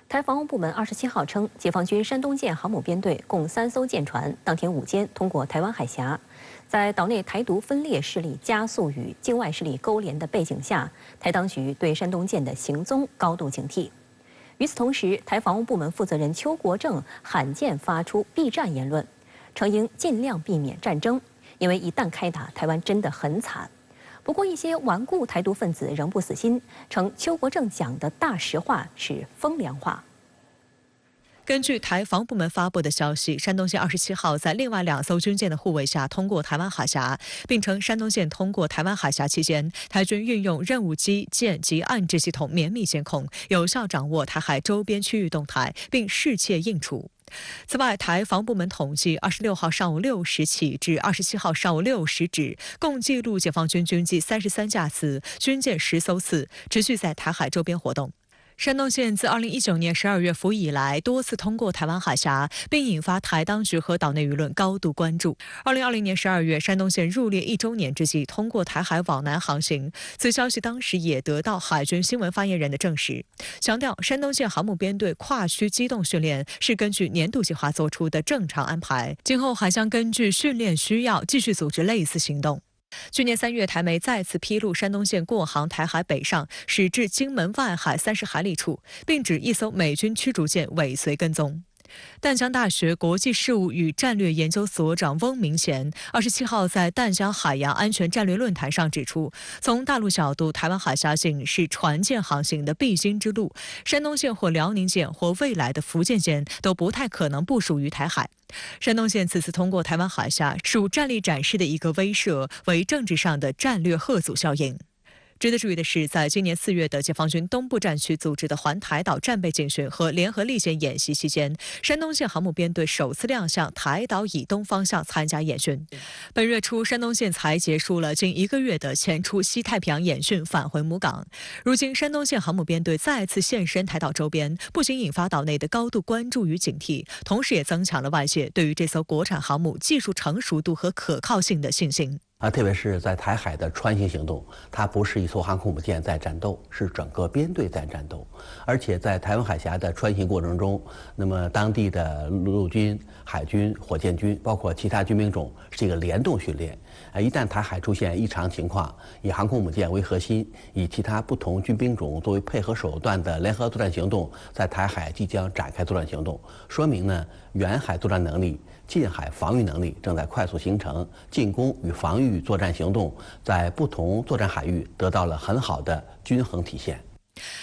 台防务部门27号称，解放军山东舰航母编队共3艘舰船，当天午间通过台湾海峡。在岛内台独分裂势力加速与境外势力勾连的背景下，台当局对山东舰的行踪高度警惕。与此同时，台防务部门负责人邱国正罕见发出避战言论，称应尽量避免战争，因为一旦开打，台湾真的很惨。不过，一些顽固台独分子仍不死心，称邱国正讲的大实话是风凉话。根据台防部门发布的消息，山东舰27号在另外2艘军舰的护卫下通过台湾海峡，并称山东舰通过台湾海峡期间，台军运用任务机、舰及岸置系统绵密监控，有效掌握台海周边区域动态，并适切应处。此外，台防部门统计，26号上午6时起至27号上午6时止，共记录解放军军机33架次、军舰10艘次，持续在台海周边活动。山东舰自2019年12月服役以来，多次通过台湾海峡，并引发台当局和岛内舆论高度关注。2020年12月，山东舰入列1周年之际，通过台海往南航行。此消息当时也得到海军新闻发言人的证实，强调山东舰航母编队跨区机动训练是根据年度计划做出的正常安排，今后还将根据训练需要继续组织类似行动。去年3月，台媒再次披露山东舰过航台海北上，驶至金门外海30海里处，并指一艘美军驱逐舰尾随跟踪。淡江大学国际事务与战略研究所长翁明贤27号在淡江海洋安全战略论坛上指出，从大陆角度，台湾海峡线是船舰航行的必经之路，山东舰或辽宁舰或未来的福建舰都不太可能部署于台海。山东舰此次通过台湾海峡，属战力展示的一个威慑，为政治上的战略吓阻效应。值得注意的是，在今年4月的解放军东部战区组织的环台岛战备警训和联合历险演习期间，山东舰航母编队首次亮相台岛以东方向参加演训。本月初，山东舰才结束了近1个月的前出西太平洋演训，返回母港。如今，山东舰航母编队再次现身台岛周边，不仅引发岛内的高度关注与警惕，同时也增强了外界对于这艘国产航母技术成熟度和可靠性的信心。特别是在台海的穿行行动，它不是一艘航空母舰在战斗，是整个编队在战斗。而且在台湾海峡的穿行过程中，那么当地的陆军、海军、火箭军，包括其他军兵种是一个联动训练。一旦台海出现异常情况，以航空母舰为核心，以其他不同军兵种作为配合手段的联合作战行动，在台海即将展开作战行动，说明呢，远海作战能力、近海防御能力正在快速形成，进攻与防御作战行动在不同作战海域得到了很好的均衡体现。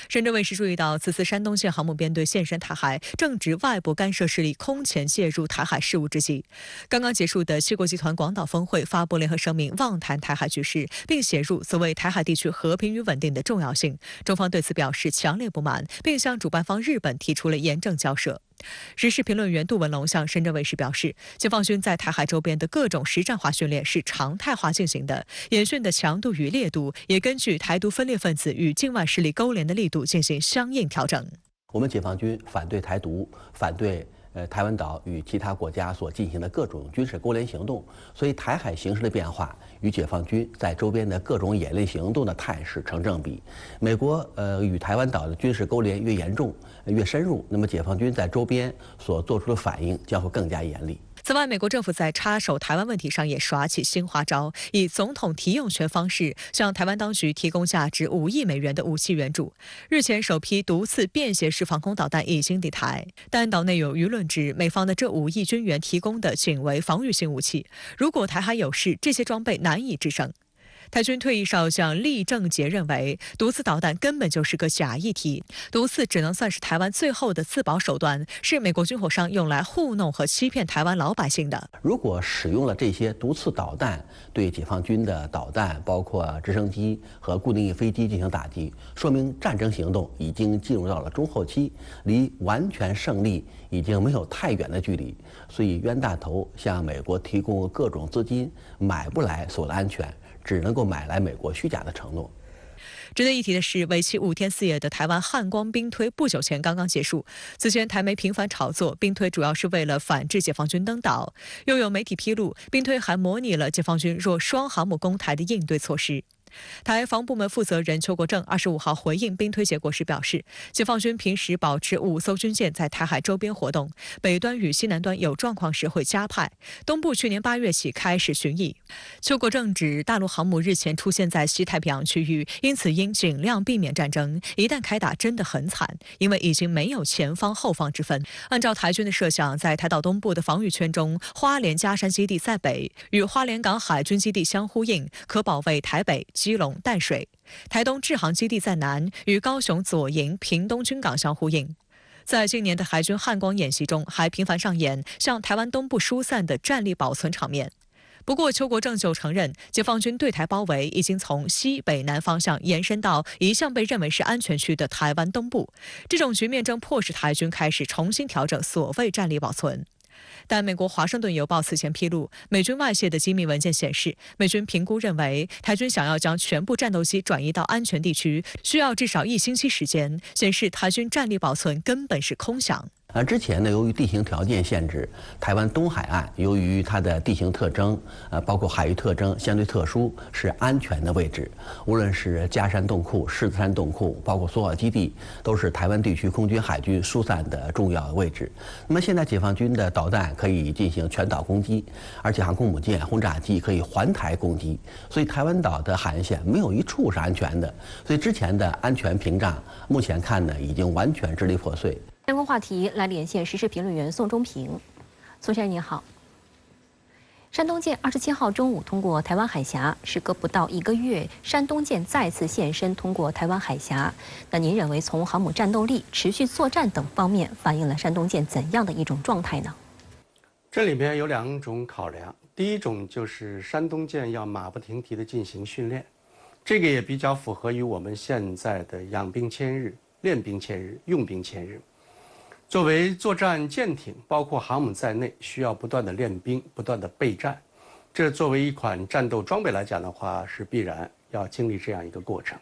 深圳卫视注意到，此次山东舰航母编队现身台海，正值外部干涉势力空前介入台海事务之际。刚刚结束的七国集团广岛峰会发布联合声明，妄谈台海局势，并写入所谓台海地区和平与稳定的重要性。中方对此表示强烈不满，并向主办方日本提出了严正交涉。时事评论员杜文龙向深圳卫视表示，解放军在台海周边的各种实战化训练是常态化进行的，演训的强度与烈度也根据台独分裂分子与境外势力勾连的力度进行相应调整。我们解放军反对台独，反对台湾岛与其他国家所进行的各种军事勾连行动，所以台海形势的变化与解放军在周边的各种演练行动的态势成正比。美国与台湾岛的军事勾连越严重、越深入，那么解放军在周边所做出的反应将会更加严厉。此外，美国政府在插手台湾问题上也耍起新花招，以总统提用权方式向台湾当局提供价值5亿美元的武器援助。日前，首批毒刺便携式防空导弹已经抵台，但岛内有舆论指，美方的这5亿军元提供的仅为防御性武器，如果台海有事，这些装备难以制胜。台军退役少将厉正杰认为，毒刺导弹根本就是个假议题，毒刺只能算是台湾最后的自保手段，是美国军火商用来糊弄和欺骗台湾老百姓的。如果使用了这些毒刺导弹对解放军的导弹，包括直升机和固定翼飞机进行打击，说明战争行动已经进入到了中后期，离完全胜利已经没有太远的距离。所以冤大头向美国提供各种资金，买不来所谓的安全，只能够买来美国虚假的承诺。值得一提的是，为期5天4夜的台湾汉光兵推不久前刚刚结束。此前台媒频繁炒作，兵推主要是为了反制解放军登岛，又有媒体披露，兵推还模拟了解放军若双航母攻台的应对措施。台防部门负责人邱国正25号回应并推结果时表示，解放军平时保持5艘军舰在台海周边活动，北端与西南端有状况时会加派，东部去年8月起开始巡弋。邱国正指，大陆航母日前出现在西太平洋区域，因此应尽量避免战争，一旦开打真的很惨，因为已经没有前方后方之分。按照台军的设想，在台岛东部的防御圈中，花莲嘉山基地在北，与花莲港海军基地相呼应，可保卫台北、基隆、淡水；台东制航基地在南，与高雄左营、屏东军港相呼应。在今年的海军汉光演习中，还频繁上演向台湾东部疏散的战力保存场面。不过，邱国正就承认，解放军对台包围已经从西北南方向延伸到一向被认为是安全区的台湾东部，这种局面正迫使台军开始重新调整所谓战力保存。但美国《华盛顿邮报》此前披露，美军外泄的机密文件显示，美军评估认为，台军想要将全部战斗机转移到安全地区，需要至少1星期时间，显示台军战力保存根本是空想。之前呢，由于地形条件限制，台湾东海岸由于它的地形特征，包括海域特征相对特殊，是安全的位置。无论是嘉山洞库、狮子山洞库，包括索瓦基地，都是台湾地区空军、海军疏散的重要位置。那么现在解放军的导弹可以进行全岛攻击，而且航空母舰、轰炸机可以环台攻击，所以台湾岛的海岸线没有一处是安全的。所以之前的安全屏障，目前看呢，已经完全支离破碎。相关话题来连线时事评论员宋忠平。宋先生您好。山东舰27号中午通过台湾海峡，时隔不到1个月，山东舰再次现身通过台湾海峡。那您认为从航母战斗力、持续作战等方面，反映了山东舰怎样的一种状态呢？这里面有2种考量，第一种就是山东舰要马不停蹄地进行训练，这个也比较符合于我们现在的养兵千日、练兵千日、用兵千日。作为作战舰艇，包括航母在内，需要不断的练兵，不断的备战。这作为一款战斗装备来讲的话，是必然要经历这样一个过程。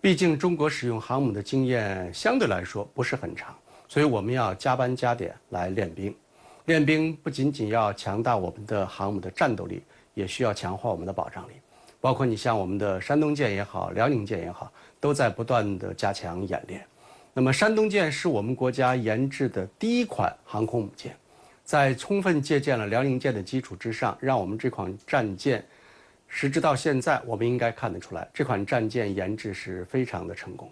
毕竟中国使用航母的经验相对来说不是很长，所以我们要加班加点来练兵。练兵不仅仅要强大我们的航母的战斗力，也需要强化我们的保障力。包括你像我们的山东舰也好，辽宁舰也好，都在不断的加强演练。那么山东舰是我们国家研制的第一款航空母舰，在充分借鉴了辽宁舰的基础之上，让我们这款战舰，时至到现在，我们应该看得出来，这款战舰研制是非常的成功。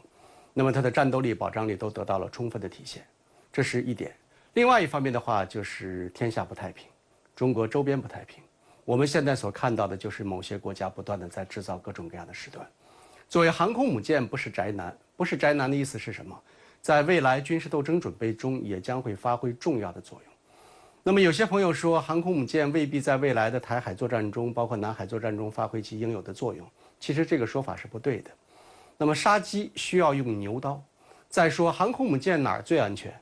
那么它的战斗力、保障力都得到了充分的体现，这是一点。另外一方面的话，就是天下不太平，中国周边不太平。我们现在所看到的就是某些国家不断的在制造各种各样的事端。作为航空母舰，不是宅男，不是宅男的意思是什么？在未来军事斗争准备中，也将会发挥重要的作用。那么有些朋友说，航空母舰未必在未来的台海作战中，包括南海作战中发挥其应有的作用。其实这个说法是不对的。那么杀鸡需要用牛刀。再说航空母舰哪儿最安全？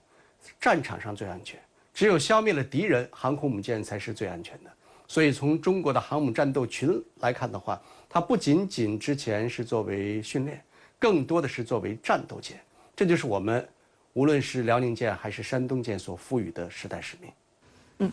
战场上最安全。只有消灭了敌人，航空母舰才是最安全的。所以从中国的航母战斗群来看的话，它不仅仅之前是作为训练，更多的是作为战斗舰。这就是我们无论是辽宁舰还是山东舰所赋予的时代使命。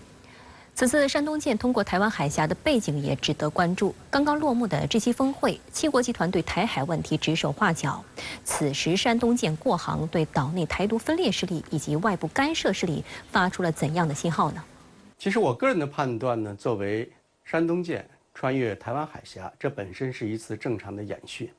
此次山东舰通过台湾海峡的背景也值得关注。刚刚落幕的G7峰会，7国集团对台海问题指手画脚。此时山东舰过航，对岛内台独分裂势力以及外部干涉势力发出了怎样的信号呢？其实我个人的判断呢，作为山东舰穿越台湾海峡，这本身是一次正常的演训。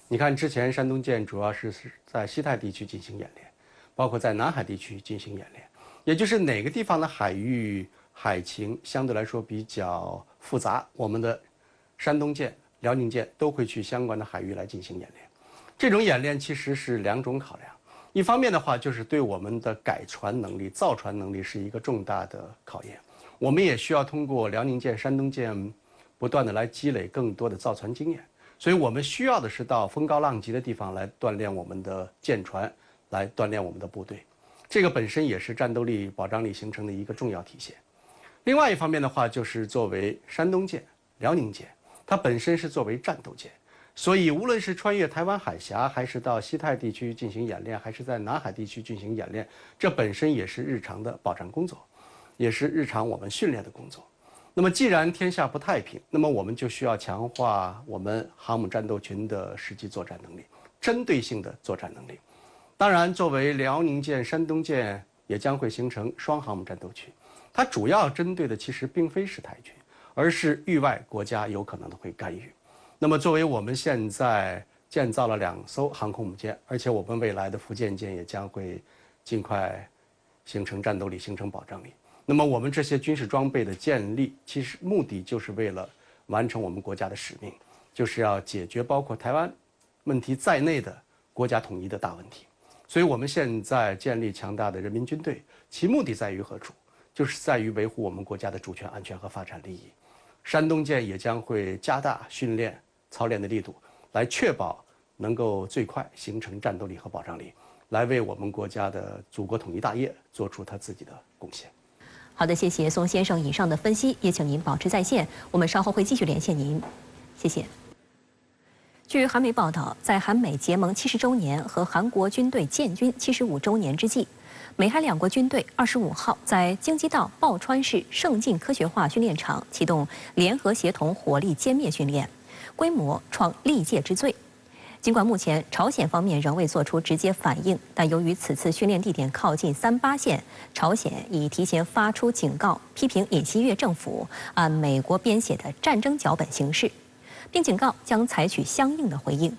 你看，之前山东舰主要是在西太地区进行演练，包括在南海地区进行演练，也就是哪个地方的海域海情相对来说比较复杂，我们的山东舰、辽宁舰都会去相关的海域来进行演练。这种演练其实是2种考量，一方面的话就是对我们的改船能力、造船能力是一个重大的考验，我们也需要通过辽宁舰、山东舰不断的来积累更多的造船经验。所以我们需要的是到风高浪急的地方来锻炼我们的舰船，来锻炼我们的部队，这个本身也是战斗力、保障力形成的一个重要体现。另外一方面的话，就是作为山东舰、辽宁舰，它本身是作为战斗舰，所以无论是穿越台湾海峡，还是到西太地区进行演练，还是在南海地区进行演练，这本身也是日常的保障工作，也是日常我们训练的工作。那么既然天下不太平，那么我们就需要强化我们航母战斗群的实际作战能力，针对性的作战能力。当然，作为辽宁舰、山东舰也将会形成双航母战斗群，它主要针对的其实并非是台军，而是域外国家有可能的会干预。那么作为我们现在建造了2艘航空母舰，而且我们未来的福建舰也将会尽快形成战斗力、形成保障力。那么我们这些军事装备的建立，其实目的就是为了完成我们国家的使命，就是要解决包括台湾问题在内的国家统一的大问题。所以我们现在建立强大的人民军队，其目的在于何处？就是在于维护我们国家的主权、安全和发展利益。山东舰也将会加大训练、操练的力度，来确保能够最快形成战斗力和保障力，来为我们国家的祖国统一大业做出他自己的贡献。好的，谢谢宋先生以上的分析，也请您保持在线，我们稍后会继续连线您，谢谢。据韩媒报道，在韩美结盟70周年和韩国军队建军75周年之际，美韩两国军队25号在京畿道抱川市盛进科学化训练场启动联合协同火力歼灭训练，规模创历届之最。尽管目前朝鲜方面仍未做出直接反应，但由于此次训练地点靠近38线，朝鲜已提前发出警告，批评尹锡悦政府按美国编写的战争脚本行事，并警告将采取相应的回应。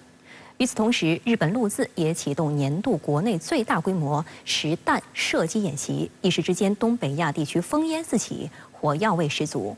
与此同时，日本陆自也启动年度国内最大规模实弹射击演习，一时之间东北亚地区烽烟四起，火药味十足。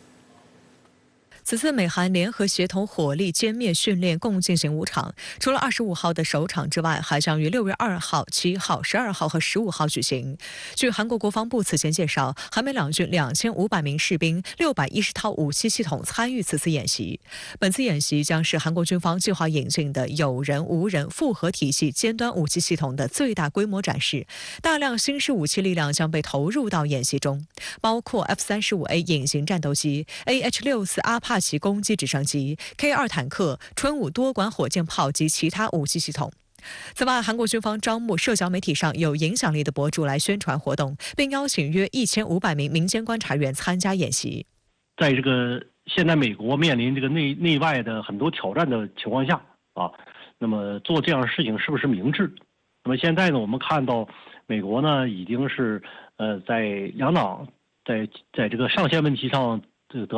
此次美韩联合协同火力歼灭训练共进行5场，除了25号的首场之外，还将于6月2号、7号、12号和15号举行。据韩国国防部此前介绍，韩美两军2500名士兵、610套武器系统参与此次演习。本次演习将是韩国军方计划引进的有人、无人复合体系尖端武器系统的最大规模展示，大量新式武器力量将被投入到演习中，包括 F-35A 隐形战斗机、AH-64阿帕奇攻击直升机、K2坦克、春5多管火箭炮及其他武器系统。此外，韩国军方招募社交媒体上有影响力的博主来宣传活动，并邀请约1500名民间观察员参加演习。在这个现在美国面临这个内外的很多挑战的情况下那么做这样的事情是不是明智？那么现在呢，我们看到美国呢已经是在两党在这个上限问题上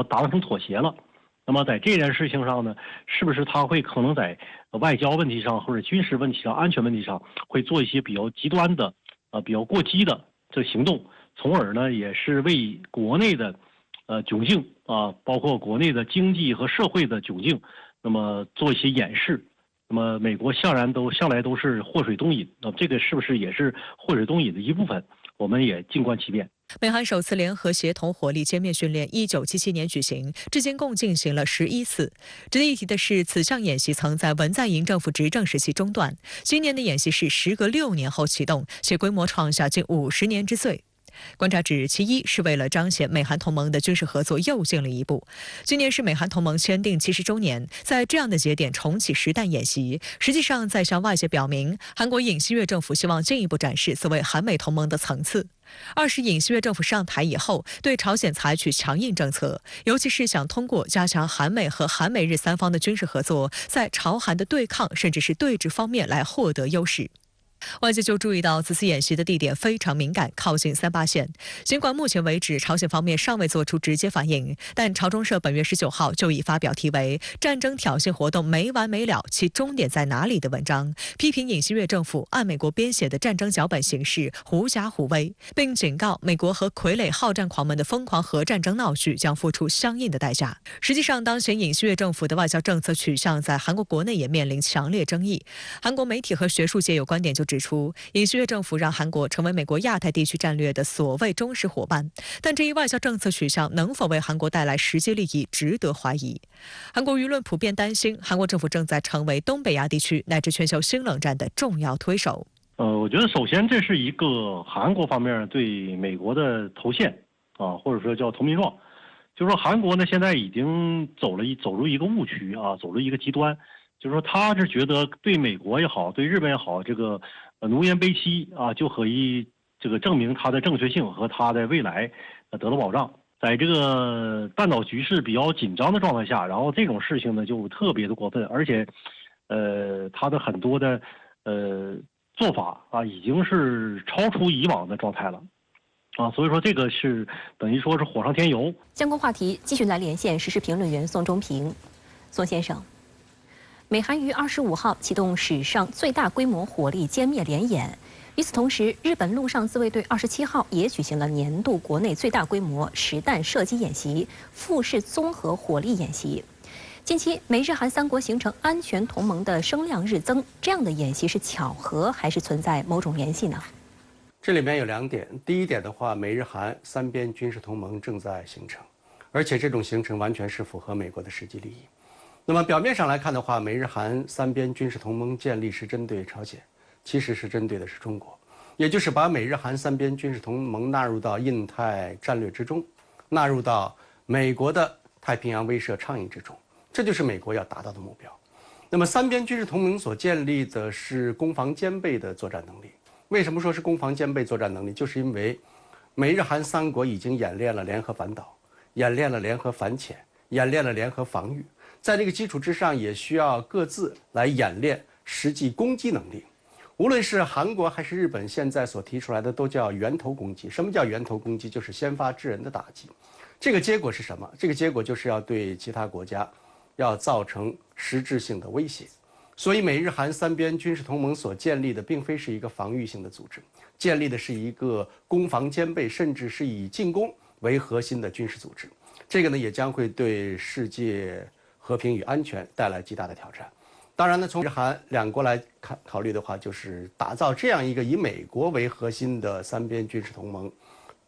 达成妥协了。那么在这件事情上呢，是不是他会可能在外交问题上或者军事问题上、安全问题上会做一些比较极端的、比较过激的这行动，从而呢也是为国内的窘境包括国内的经济和社会的窘境，那么做一些掩饰。那么美国向来都是祸水东引，那么这个是不是也是祸水东引的一部分？我们也静观其变。美韩首次联合协同火力歼灭训练1977年举行，至今共进行了11次。值得一提的是，此项演习曾在文在寅政府执政时期中断，今年的演习是时隔6年后启动，且规模创下近50年之最。观察指，其一是为了彰显美韩同盟的军事合作又进了一步。今年是美韩同盟签订70周年，在这样的节点重启实弹演习，实际上在向外界表明，韩国尹锡悦政府希望进一步展示所谓韩美同盟的层次。二是尹锡悦政府上台以后，对朝鲜采取强硬政策，尤其是想通过加强韩美和韩美日三方的军事合作，在朝韩的对抗甚至是对峙方面来获得优势。外界就注意到，此次演习的地点非常敏感，靠近38线。尽管目前为止朝鲜方面尚未做出直接反应，但朝中社本月19号就已发表题为《战争挑衅活动没完没了，其终点在哪里》的文章，批评尹锡悦政府按美国编写的战争脚本行事，狐假虎威，并警告美国和傀儡好战狂们的疯狂核战争闹剧将付出相应的代价。实际上，当前尹锡悦政府的外交政策取向在韩国国内也面临强烈争议。韩国媒体和学术界有观点就指出，尹锡悦政府让韩国成为美国亚太地区战略的所谓忠实伙伴，但这一外交政策取向能否为韩国带来实际利益，值得怀疑。韩国舆论普遍担心，韩国政府正在成为东北亚地区乃至全球新冷战的重要推手。我觉得首先这是一个韩国方面对美国的头线或者说叫投名状，就是说韩国呢现在已经走入一个误区走入一个极端。就是说，他是觉得对美国也好，对日本也好，这个奴颜卑膝就可以这个证明他的正确性和他的未来得到保障。在这个半岛局势比较紧张的状态下，然后这种事情呢就特别的过分，而且，他的很多的做法啊，已经是超出以往的状态了。所以说这个是等于说是火上添油。相关话题继续来连线时事评论员宋忠平。宋先生，美韩于25号启动史上最大规模火力歼灭联演。与此同时，日本陆上自卫队27号也举行了年度国内最大规模实弹射击演习——富士综合火力演习。近期，美日韩三国形成安全同盟的声量日增，这样的演习是巧合还是存在某种联系呢？这里面有2点。第一点的话，美日韩三边军事同盟正在形成，而且这种形成完全是符合美国的实际利益。那么表面上来看的话，美日韩三边军事同盟建立是针对朝鲜，其实是针对的是中国，也就是把美日韩三边军事同盟纳入到印太战略之中，纳入到美国的太平洋威慑倡议之中，这就是美国要达到的目标。那么三边军事同盟所建立的是攻防兼备的作战能力。为什么说是攻防兼备作战能力？就是因为美日韩三国已经演练了联合反导，演练了联合反潜，演练了联合防御，在这个基础之上，也需要各自来演练实际攻击能力。无论是韩国还是日本，现在所提出来的都叫源头攻击。什么叫源头攻击？就是先发制人的打击。这个结果是什么？这个结果就是要对其他国家要造成实质性的威胁。所以美日韩三边军事同盟所建立的并非是一个防御性的组织，建立的是一个攻防兼备，甚至是以进攻为核心的军事组织。这个呢，也将会对世界和平与安全带来极大的挑战。当然呢，从日韩两国来考虑的话，就是打造这样一个以美国为核心的三边军事同盟，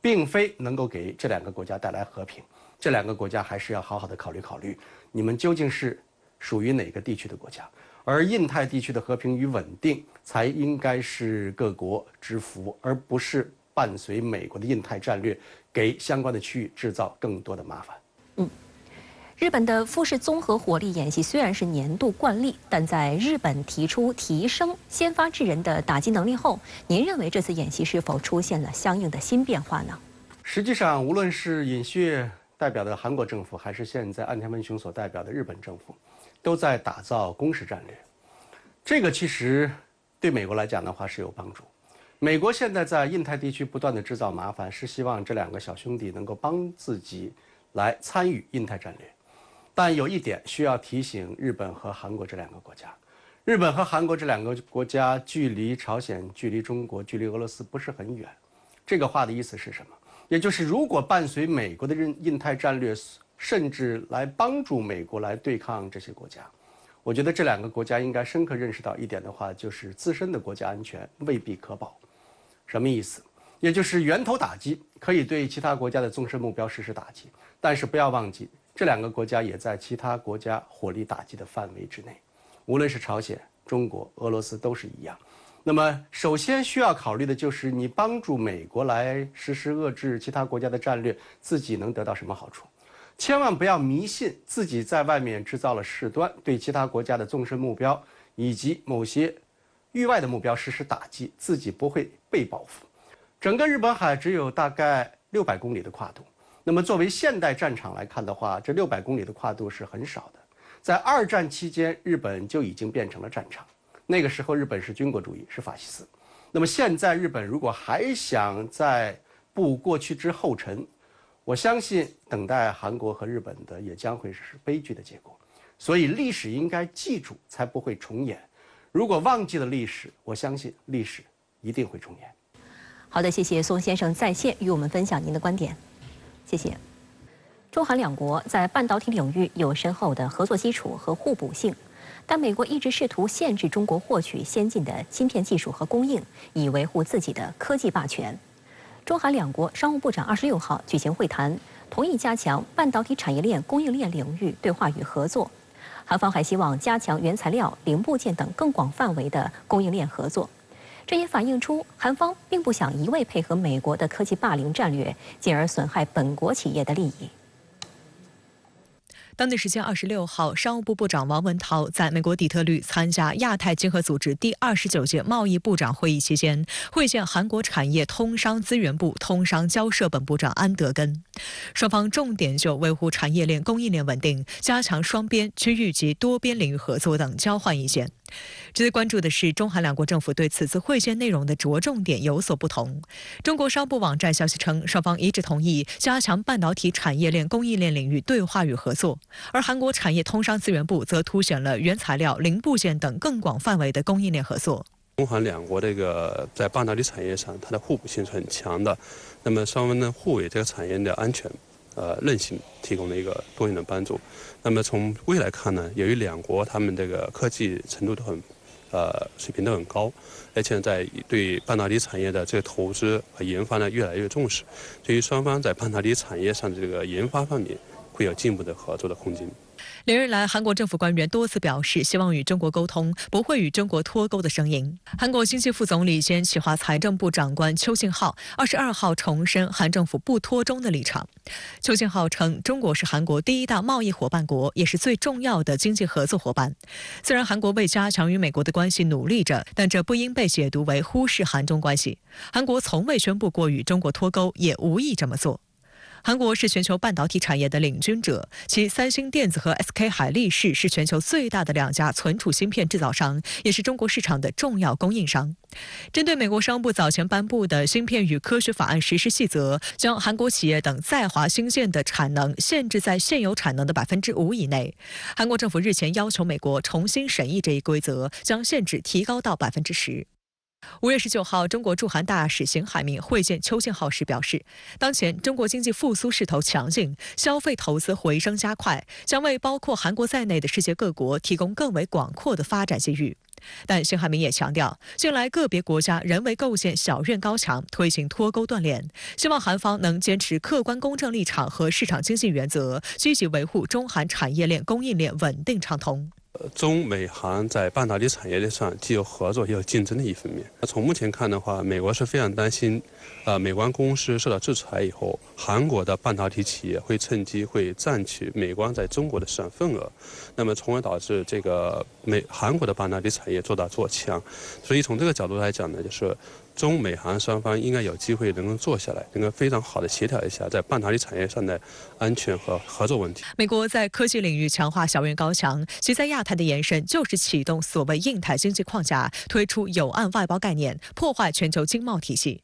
并非能够给这2个国家带来和平。这2个国家还是要好好的考虑考虑，你们究竟是属于哪个地区的国家。而印太地区的和平与稳定才应该是各国之福，而不是伴随美国的印太战略给相关的区域制造更多的麻烦。日本的富士综合火力演习虽然是年度惯例，但在日本提出提升先发制人的打击能力后，您认为这次演习是否出现了相应的新变化呢？实际上，无论是尹锡悦代表的韩国政府，还是现在岸田文雄所代表的日本政府，都在打造攻势战略。这个其实对美国来讲的话是有帮助。美国现在在印太地区不断的制造麻烦，是希望这2个小兄弟能够帮自己来参与印太战略。但有一点需要提醒日本和韩国这2个国家，日本和韩国这2个国家距离朝鲜、距离中国、距离俄罗斯不是很远。这个话的意思是什么？也就是如果伴随美国的印太战略，甚至来帮助美国来对抗这些国家，我觉得这2个国家应该深刻认识到一点的话，就是自身的国家安全未必可保。什么意思？也就是源头打击可以对其他国家的纵深目标实施打击，但是不要忘记，这2个国家也在其他国家火力打击的范围之内，无论是朝鲜、中国、俄罗斯都是一样。那么首先需要考虑的就是你帮助美国来实施遏制其他国家的战略，自己能得到什么好处？千万不要迷信自己在外面制造了事端，对其他国家的纵深目标以及某些域外的目标实施打击，自己不会被报复。整个日本海只有大概600公里的跨度，那么作为现代战场来看的话，这600公里的跨度是很少的。在2战期间，日本就已经变成了战场，那个时候日本是军国主义，是法西斯。那么现在日本如果还想再步过去之后尘，我相信等待韩国和日本的也将会是悲剧的结果。所以历史应该记住，才不会重演。如果忘记了历史，我相信历史一定会重演。好的，谢谢宋先生在线与我们分享您的观点，谢谢。中韩2国在半导体领域有深厚的合作基础和互补性，但美国一直试图限制中国获取先进的芯片技术和供应，以维护自己的科技霸权。中韩2国商务部长26号举行会谈，同意加强半导体产业链、供应链领域对话与合作。韩方还希望加强原材料、零部件等更广范围的供应链合作。这也反映出韩方并不想一味配合美国的科技霸凌战略，进而损害本国企业的利益。当地时间26号，商务部部长王文涛在美国底特律参加亚太经合组织第29届贸易部长会议期间，会见韩国产业通商资源部通商交涉本部长安德根。双方重点就维护产业链供应链稳定、加强双边、区域及多边领域合作等交换意见。值得关注的是，中韩两国政府对此次会见内容的着重点有所不同。中国商务网站消息称，双方一致同意加强半导体产业链供应链领域对话与合作，而韩国产业通商资源部则凸显了原材料、零部件等更广范围的供应链合作。中韩两国在半导体产业上，它的互补性是很强的。那么双方呢互为这个产业的安全、韧性提供了一个多元的帮助。那么从未来看呢，由于两国他们这个科技程度都很水平都很高，而且在对半导体产业的这个投资和研发呢越来越重视，所以双方在半导体产业上的这个研发方面会有进一步的合作的空间。连日来，韩国政府官员多次表示希望与中国沟通，不会与中国脱钩的声音。韩国经济副总理兼企划财政部长官邱信浩22号重申韩政府不脱中的立场。邱信浩称，中国是韩国第一大贸易伙伴国，也是最重要的经济合作伙伴。虽然韩国为加强与美国的关系努力着，但这不应被解读为忽视韩中关系。韩国从未宣布过与中国脱钩，也无意这么做。韩国是全球半导体产业的领军者，其三星电子和 SK 海力士是全球最大的2家存储芯片制造商，也是中国市场的重要供应商。针对美国商务部早前颁布的芯片与科学法案实施细则，将韩国企业等在华新建的产能限制在现有产能的5%以内。韩国政府日前要求美国重新审议这一规则，将限制提高到10%。5月19号，中国驻韩大使邢海明会见邱信浩时表示，当前中国经济复苏势头强劲，消费投资回升加快，将为包括韩国在内的世界各国提供更为广阔的发展机遇。但邢海明也强调，近来个别国家人为构建小院高墙，推行脱钩断链，希望韩方能坚持客观公正立场和市场经济原则，积极维护中韩产业链供应链稳定畅通。中美韩在半导体产业链上既有合作也有竞争的一方面。从目前看的话，美国是非常担心，美国公司受到制裁以后，韩国的半导体企业会趁机会占取美国在中国的市场份额，那么从而导致这个韩国的半导体产业做大做强。所以从这个角度来讲呢，就是中美韩双方应该有机会能够坐下来，能够非常好的协调一下在半导体产业上的安全和合作问题。美国在科技领域强化小院高墙，其在亚太的延伸就是启动所谓印太经济框架，推出有岸外包概念，破坏全球经贸体系。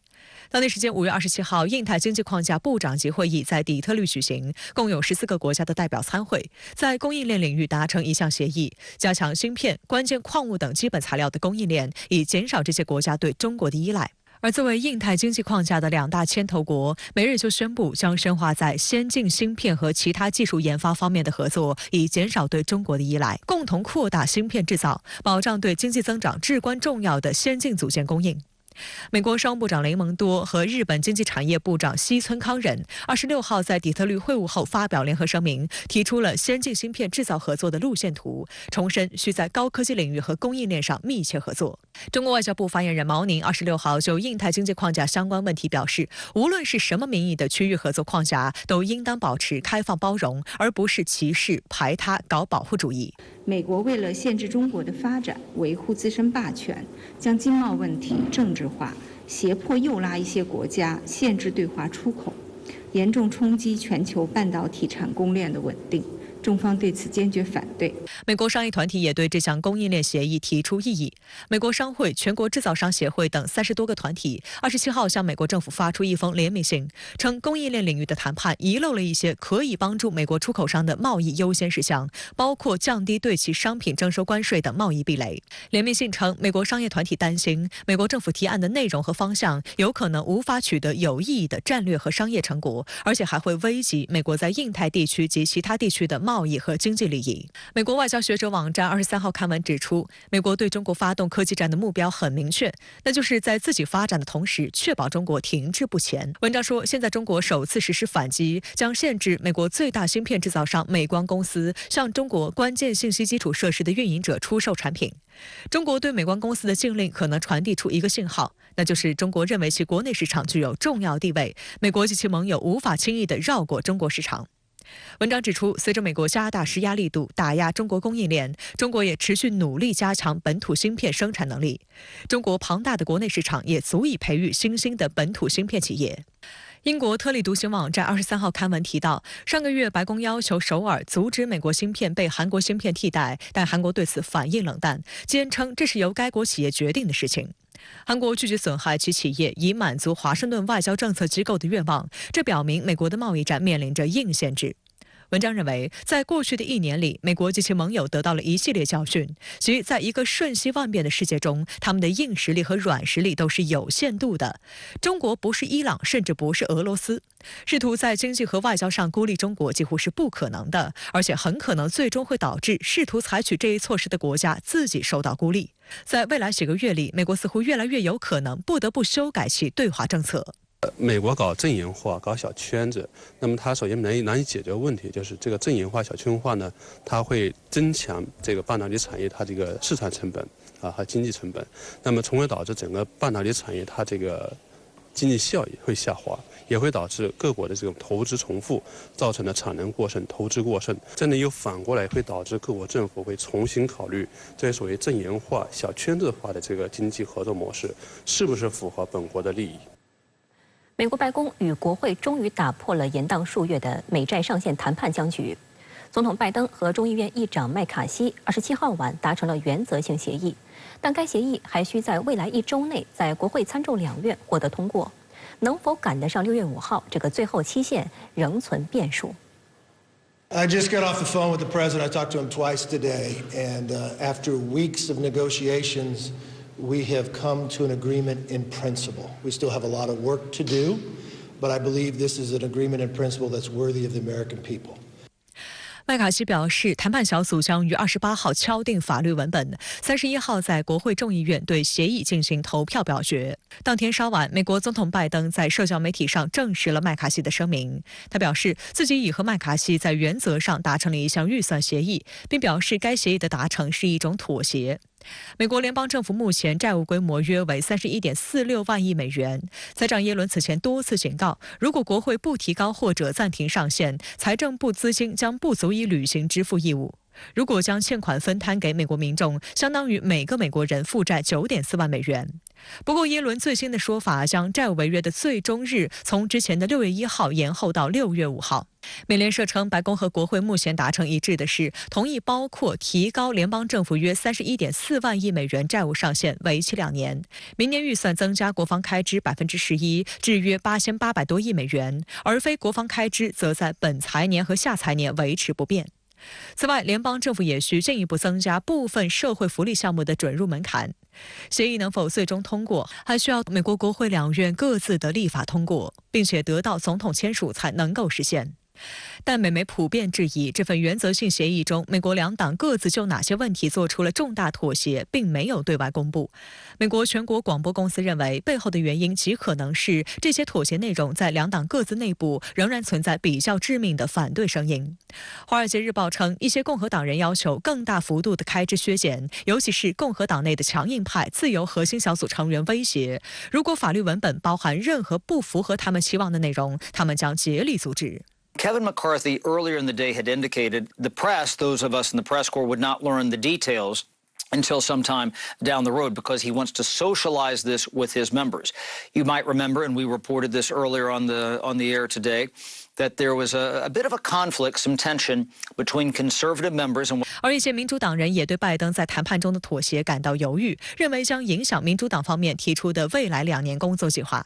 当地时间5月27号，印太经济框架部长级会议在底特律举行，共有14个国家的代表参会，在供应链领域达成一项协议，加强芯片、关键矿物等基本材料的供应链，以减少这些国家对中国的依赖。而作为印太经济框架的2大牵头国，美日就宣布将深化在先进芯片和其他技术研发方面的合作，以减少对中国的依赖，共同扩大芯片制造，保障对经济增长至关重要的先进组件供应。美国商务部长雷蒙多和日本经济产业部长西村康稔26号在底特律会晤后发表联合声明，提出了先进芯片制造合作的路线图，重申需在高科技领域和供应链上密切合作。中国外交部发言人毛宁26号就印太经济框架相关问题表示，无论是什么名义的区域合作框架，都应当保持开放包容，而不是歧视、排他、搞保护主义。美国为了限制中国的发展，维护自身霸权，将经贸问题政治化，胁迫诱拉一些国家限制对华出口，严重冲击全球半导体产供链的稳定。中方对此坚决反对。美国商业团体也对这项供应链协议提出异议。美国商会、全国制造商协会等30多个团体27号向美国政府发出一封联名信，称供应链领域的谈判遗漏了一些可以帮助美国出口商的贸易优先事项，包括降低对其商品征收关税等贸易壁垒。联名信称，美国商业团体担心美国政府提案的内容和方向有可能无法取得有意义的战略和商业成果，而且还会危及美国在印太地区及其他地区的贸易和经济利益。美国外交学者网站23号刊文指出，美国对中国发动科技战的目标很明确，那就是在自己发展的同时，确保中国停滞不前。文章说，现在中国首次实施反击，将限制美国最大芯片制造商美光公司向中国关键信息基础设施的运营者出售产品。中国对美光公司的禁令可能传递出一个信号，那就是中国认为其国内市场具有重要地位，美国及其盟友无法轻易地绕过中国市场。文章指出，随着美国加大施压力度打压中国供应链，中国也持续努力加强本土芯片生产能力。中国庞大的国内市场也足以培育新兴的本土芯片企业。英国特立独行网站23号刊文提到，上个月白宫要求首尔阻止美国芯片被韩国芯片替代，但韩国对此反应冷淡，坚称这是由该国企业决定的事情。韩国拒绝损害其企业，以满足华盛顿外交政策机构的愿望，这表明美国的贸易战面临着硬限制。文章认为，在过去的1年里，美国及其盟友得到了一系列教训，即在一个瞬息万变的世界中，他们的硬实力和软实力都是有限度的。中国不是伊朗，甚至不是俄罗斯，试图在经济和外交上孤立中国几乎是不可能的，而且很可能最终会导致试图采取这一措施的国家自己受到孤立。在未来几个月里，美国似乎越来越有可能不得不修改其对华政策。美国搞阵营化、搞小圈子，那么它首先难以解决问题，就是这个阵营化、小圈化呢，它会增强这个半导体产业它这个市场成本和经济成本，那么从而导致整个半导体产业它这个经济效益会下滑，也会导致各国的这种投资重复，造成的产能过剩、投资过剩，真的又反过来会导致各国政府会重新考虑这所谓阵营化、小圈子化的这个经济合作模式是不是符合本国的利益。美国白宫与国会终于打破了延宕数月的美债上限谈判僵局。总统拜登和众议院议长麦卡锡27号晚达成了原则性协议，但该协议还需在未来1周内在国会参众两院获得通过。能否赶得上6月5号这个最后期限，仍存变数。I just got off the phone with the president. I talked to him twice today, and after weeks of negotiations, we have come to an agreement in principle. We still have a lot of work to do, but I believe this is an agreement in principle that's worthy of the American people. 麦卡锡表示，谈判小组将于28号敲定法律文本，31号在国会众议院对协议进行投票表决。当天稍晚，美国总统拜登在社交媒体上证实了麦卡锡的声明。他表示，自己已和麦卡锡在原则上达成了一项预算协议，并表示该协议的达成是一种妥协。美国联邦政府目前债务规模约为31.46万亿美元。财长耶伦此前多次警告，如果国会不提高或者暂停上限，财政部资金将不足以履行支付义务。如果将欠款分摊给美国民众，相当于每个美国人负债9.4万美元。不过，耶伦最新的说法将债务违约的最终日从之前的6月1号延后到6月5号。美联社称，白宫和国会目前达成一致的是，同意包括提高联邦政府约31.4万亿美元债务上限，为期2年。明年预算增加国防开支11%，至约8800多亿美元，而非国防开支则在本财年和下财年维持不变。此外，联邦政府也需进一步增加部分社会福利项目的准入门槛。协议能否最终通过，还需要美国国会两院各自的立法通过，并且得到总统签署才能够实现。但美媒普遍质疑，这份原则性协议中，美国两党各自就哪些问题做出了重大妥协，并没有对外公布。美国全国广播公司认为，背后的原因极可能是这些妥协内容在两党各自内部仍然存在比较致命的反对声音。《华尔街日报》称，一些共和党人要求更大幅度的开支削减，尤其是共和党内的强硬派自由核心小组成员威胁，如果法律文本包含任何不符合他们期望的内容，他们将竭力阻止。Kevin McCarthy earlier in the day had indicated the press, those of us in the press corps, would not learn the details until sometime down the road because he wants to socialize this with his members. You might remember, and we reported this earlier on the air today, that there was a bit of a conflict, some tension between conservative members and 而一些民主党人也对拜登在谈判中的妥协感到犹豫，认为将影响民主党方面提出的未来2年工作计划。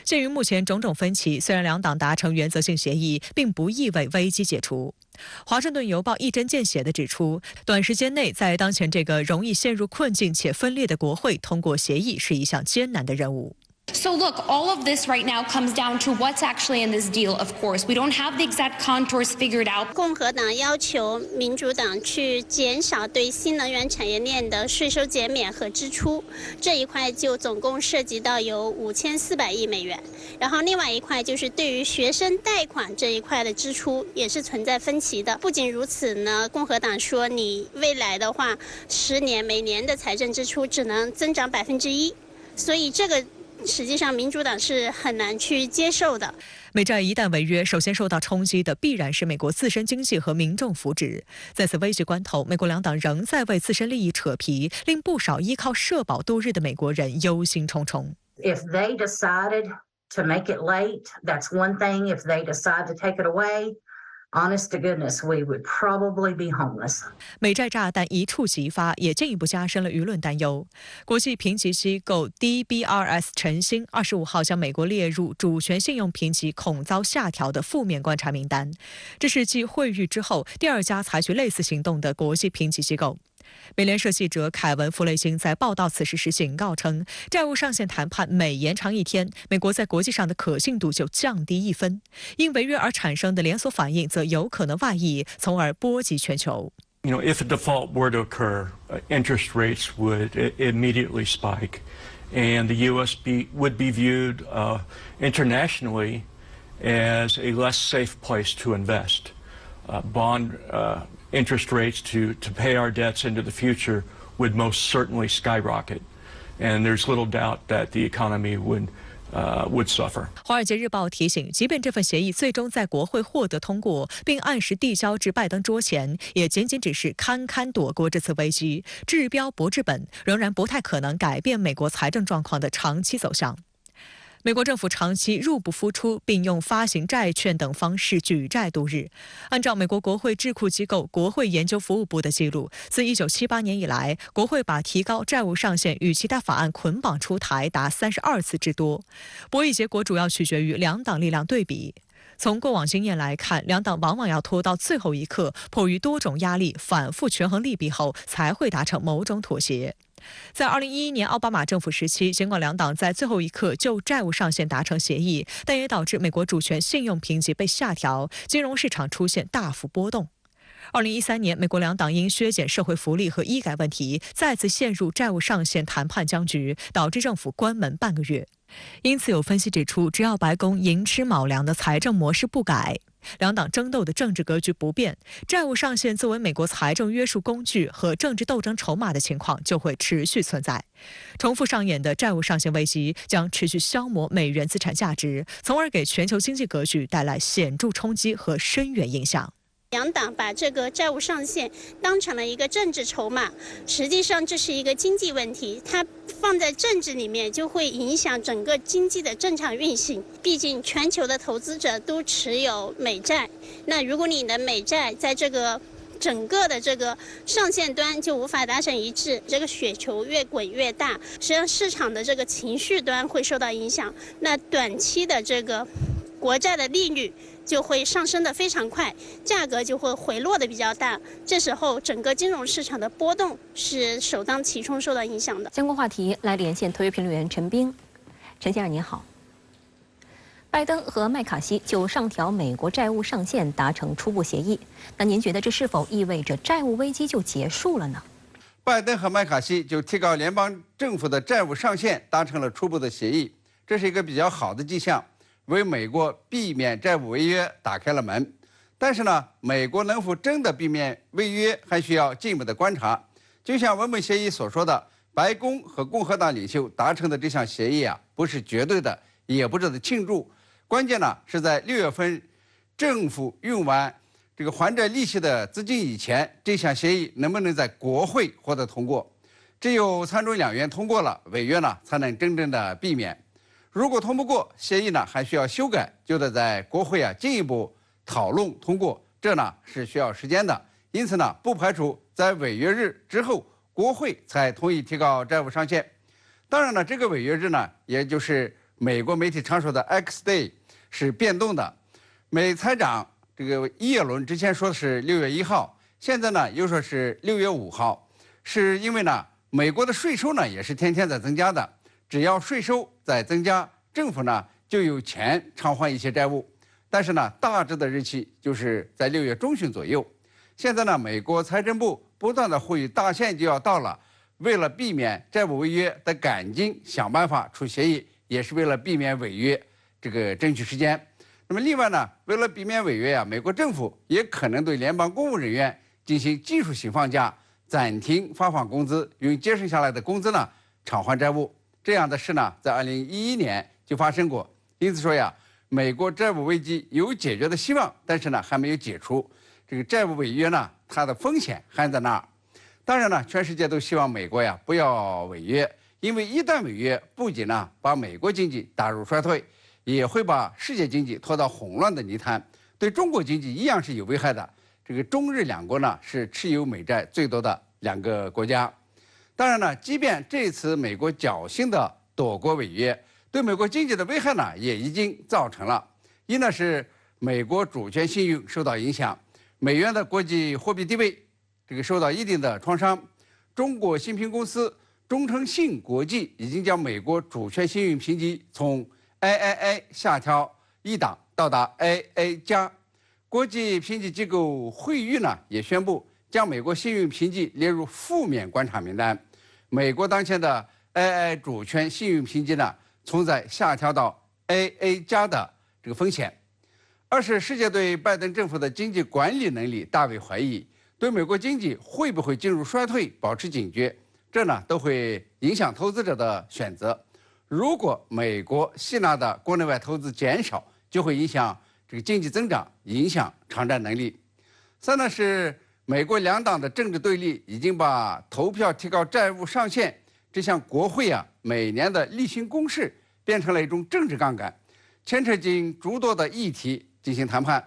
鉴于目前种种分歧，虽然两党达成原则性协议，并不意味危机解除。华盛顿邮报一针见血地指出，短时间内在当前这个容易陷入困境且分裂的国会通过协议是一项艰难的任务。So look, all of this right now comes down to what's actually in this deal, of course. We don't have the exact contours figured out. 共和党要求民主党去减少对新能源产业链的税收减免和支出，这一块就总共涉及到有5400亿美元。然后另外一块就是对于学生贷款这一块的支出也是存在分歧的。不仅如此呢，共和党说你未来的话10年每年的财政支出只能增长1%，所以这个实际上民主党是很难去接受的。美债一旦违约，首先受到冲击的必然是美国自身经济和民众福祉。在此危急关头，美国两党仍在为自身利益扯皮，令不少依靠社保度日的美国人忧心忡忡。If they decided to make it late, that's one thing. If they decide to take it away, honest to goodness, we would probably be homeless. 美债炸弹一触即发，也进一步加深了舆论担忧。国际评级机构 DBRS 晨星25号将美国列入主权信用评级恐遭下调的负面观察名单，这是继惠誉之后第二家采取类似行动的国际评级机构。美联社记者凯文·弗雷辛在报道此事时警告称，债务上限谈判每延长1天，美国在国际上的可信度就降低1分，因违约而产生的连锁反应则有可能外溢，从而波及全球。If a default were to occur, interest rates would immediately spike, and the U.S. would be viewed internationally as a less safe place to invest. Bond.Interest rates to pay our debts into the future would most certainly skyrocket, and there's little doubt that the economy would suffer. 华尔街日报提醒，即便这份协议最终在国会获得通过，并按时递交至拜登桌前，也仅仅只是堪躲过这次危机，治标不治本，仍然不太可能改变美国财政状况的长期走向。美国政府长期入不敷出，并用发行债券等方式举债度日。按照美国国会智库机构国会研究服务部的记录，自1978年以来，国会把提高债务上限与其他法案捆绑出台达32次之多。博弈结果主要取决于两党力量对比。从过往经验来看，两党往往要拖到最后一刻，迫于多种压力，反复权衡利弊后，才会达成某种妥协。在2011年奥巴马政府时期，尽管两党在最后一刻就债务上限达成协议，但也导致美国主权信用评级被下调，金融市场出现大幅波动。2013年，美国两党因削减社会福利和医改问题，再次陷入债务上限谈判僵局，导致政府关门半个月。因此，有分析指出，只要白宫寅吃卯粮的财政模式不改，两党争斗的政治格局不变，债务上限作为美国财政约束工具和政治斗争筹码的情况就会持续存在。重复上演的债务上限危机将持续消磨美元资产价值，从而给全球经济格局带来显著冲击和深远影响。两党把这个债务上限当成了一个政治筹码，实际上这是一个经济问题，它放在政治里面就会影响整个经济的正常运行。毕竟全球的投资者都持有美债，那如果你的美债在这个整个的这个上限端就无法达成一致，这个雪球越滚越大，实际上市场的这个情绪端会受到影响，那短期的这个国债的利率就会上升得非常快，价格就会回落的比较大，这时候整个金融市场的波动是首当其冲受到影响的。相关话题来连线特约评论员陈冰。陈先生您好。拜登和麦卡锡就上调美国债务上限达成初步协议，那您觉得这是否意味着债务危机就结束了呢？拜登和麦卡锡就提高联邦政府的债务上限达成了初步的协议，这是一个比较好的迹象，为美国避免债务违约打开了门。但是呢，美国能否真的避免违约，还需要进一步的观察。就像文本协议所说的，白宫和共和党领袖达成的这项协议啊，不是绝对的，也不值得庆祝。关键呢是在6月份政府用完这个还债利息的资金以前，这项协议能不能在国会获得通过？只有参众两院通过了，违约呢才能真正的避免。如果通不过，协议呢还需要修改，就得在国会进一步讨论通过，这呢是需要时间的。因此呢，不排除在违约日之后，国会才同意提高债务上限。当然了，这个违约日呢，也就是美国媒体常说的 X Day 是变动的。美财长这个耶伦之前说的是6月1号，现在呢又说是6月5号，是因为呢美国的税收呢也是天天在增加的，只要税收在增加，政府呢就有钱偿还一些债务。但是呢，大致的日期就是在6月中旬左右。现在呢，美国财政部不断的呼吁大限就要到了，为了避免债务违约，得赶紧想办法出协议，也是为了避免违约，这个争取时间。那么另外呢，为了避免违约美国政府也可能对联邦公务人员进行技术性放假，暂停发放工资，用节省下来的工资呢偿还债务。这样的事呢，在2011年就发生过。因此说美国债务危机有解决的希望，但是呢还没有解除。这个债务违约呢，它的风险还在那儿。当然呢，全世界都希望美国不要违约，因为一旦违约，不仅呢把美国经济打入衰退，也会把世界经济拖到混乱的泥潭，对中国经济一样是有危害的。这个中日两国呢是持有美债最多的2个国家。当然呢，即便这次美国侥幸的躲过违约，对美国经济的危害呢也已经造成了。一呢是美国主权信用受到影响，美元的国际货币地位受到一定的创伤。中国芯片公司中诚信国际已经将美国主权信用评级从 AAA 下调1档到达 AA 加。国际评级机构惠誉呢也宣布将美国信用评级列入负面观察名单。美国当前的 AA 主权信用评级呢存在下调到 AA 加的这个风险。二是世界对拜登政府的经济管理能力大为怀疑，对美国经济会不会进入衰退保持警觉，这呢都会影响投资者的选择。如果美国吸纳的国内外投资减少，就会影响这个经济增长，影响偿债能力。三呢是美国2党的政治对立已经把投票提高债务上限这项国会每年的例行公事变成了一种政治杠杆，牵扯进诸多的议题进行谈判。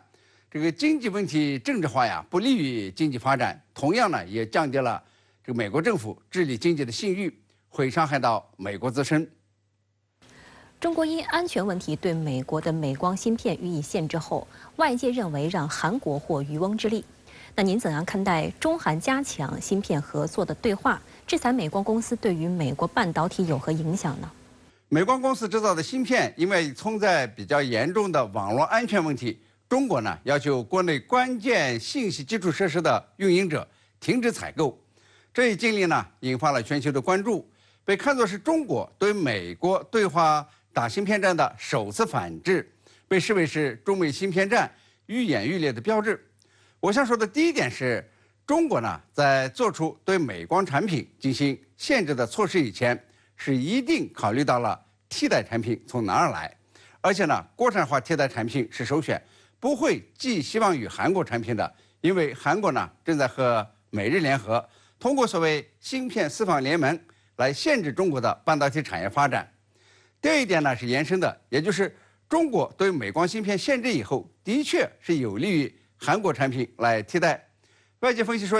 这个经济问题政治化不利于经济发展，同样呢也降低了这个美国政府治理经济的信誉，会伤害到美国自身。中国因安全问题对美国的美光芯片予以限制后，外界认为让韩国获渔翁之利。那您怎样看待中韩加强芯片合作的对话？制裁美光公司对于美国半导体有何影响呢？美光公司制造的芯片因为存在比较严重的网络安全问题，中国呢要求国内关键信息基础设施的运营者停止采购。这一禁令呢引发了全球的关注，被看作是中国对美国对华打芯片战的首次反制，被视为是中美芯片战愈演愈烈的标志。我想说的第一点是，中国呢在做出对美光产品进行限制的措施以前，是一定考虑到了替代产品从哪儿来，而且呢国产化替代产品是首选，不会寄希望于韩国产品的，因为韩国呢正在和美日联合，通过所谓芯片4方联盟来限制中国的半导体产业发展。第二一点呢是延伸的，也就是中国对美光芯片限制以后，的确是有利于韩国产品来替代。外界分析说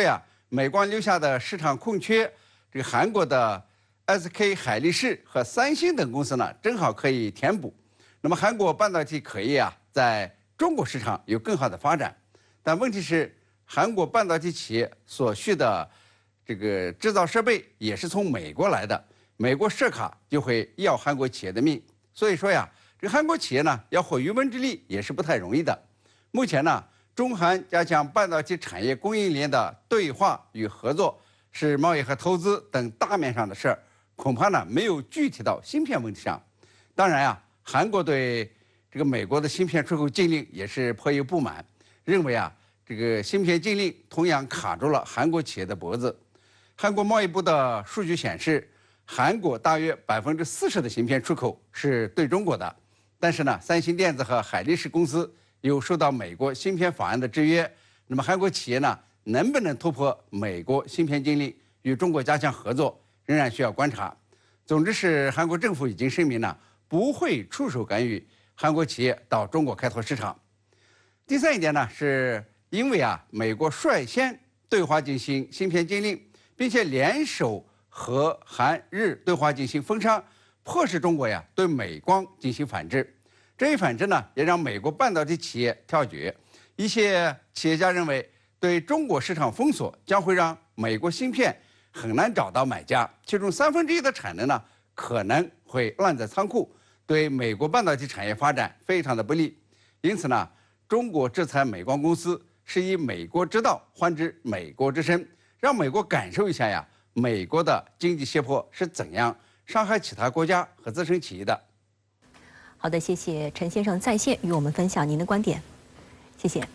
美光留下的市场空缺，这个韩国的 SK 海力士和三星等公司呢，正好可以填补。那么韩国半导体可以在中国市场有更好的发展。但问题是，韩国半导体企业所需的这个制造设备也是从美国来的。美国设卡就会要韩国企业的命，所以说这个韩国企业呢要获渔翁之利也是不太容易的。目前呢，中韩加强半导体产业供应链的对话与合作，是贸易和投资等大面上的事儿，恐怕呢没有具体到芯片问题上。当然韩国对这个美国的芯片出口禁令也是颇有不满，认为这个芯片禁令同样卡住了韩国企业的脖子。韩国贸易部的数据显示，韩国大约40%的芯片出口是对中国的，但是呢，三星电子和海力士公司有受到美国芯片法案的制约。那么韩国企业呢，能不能突破美国芯片禁令，与中国加强合作，仍然需要观察。总之是韩国政府已经声明不会出手干预韩国企业到中国开拓市场。第三一点呢，是因为美国率先对华进行芯片禁令，并且联手和韩日对华进行封杀，迫使中国对美光进行反制。这一反制呢，也让美国半导体企业跳脚。一些企业家认为，对中国市场封锁将会让美国芯片很难找到买家，其中1/3的产能呢可能会烂在仓库，对美国半导体产业发展非常的不利。因此呢，中国制裁美光公司是以美国之道还治美国之身，让美国感受一下美国的经济胁迫是怎样伤害其他国家和自身企业的。好的，谢谢陈先生在线与我们分享您的观点，谢谢。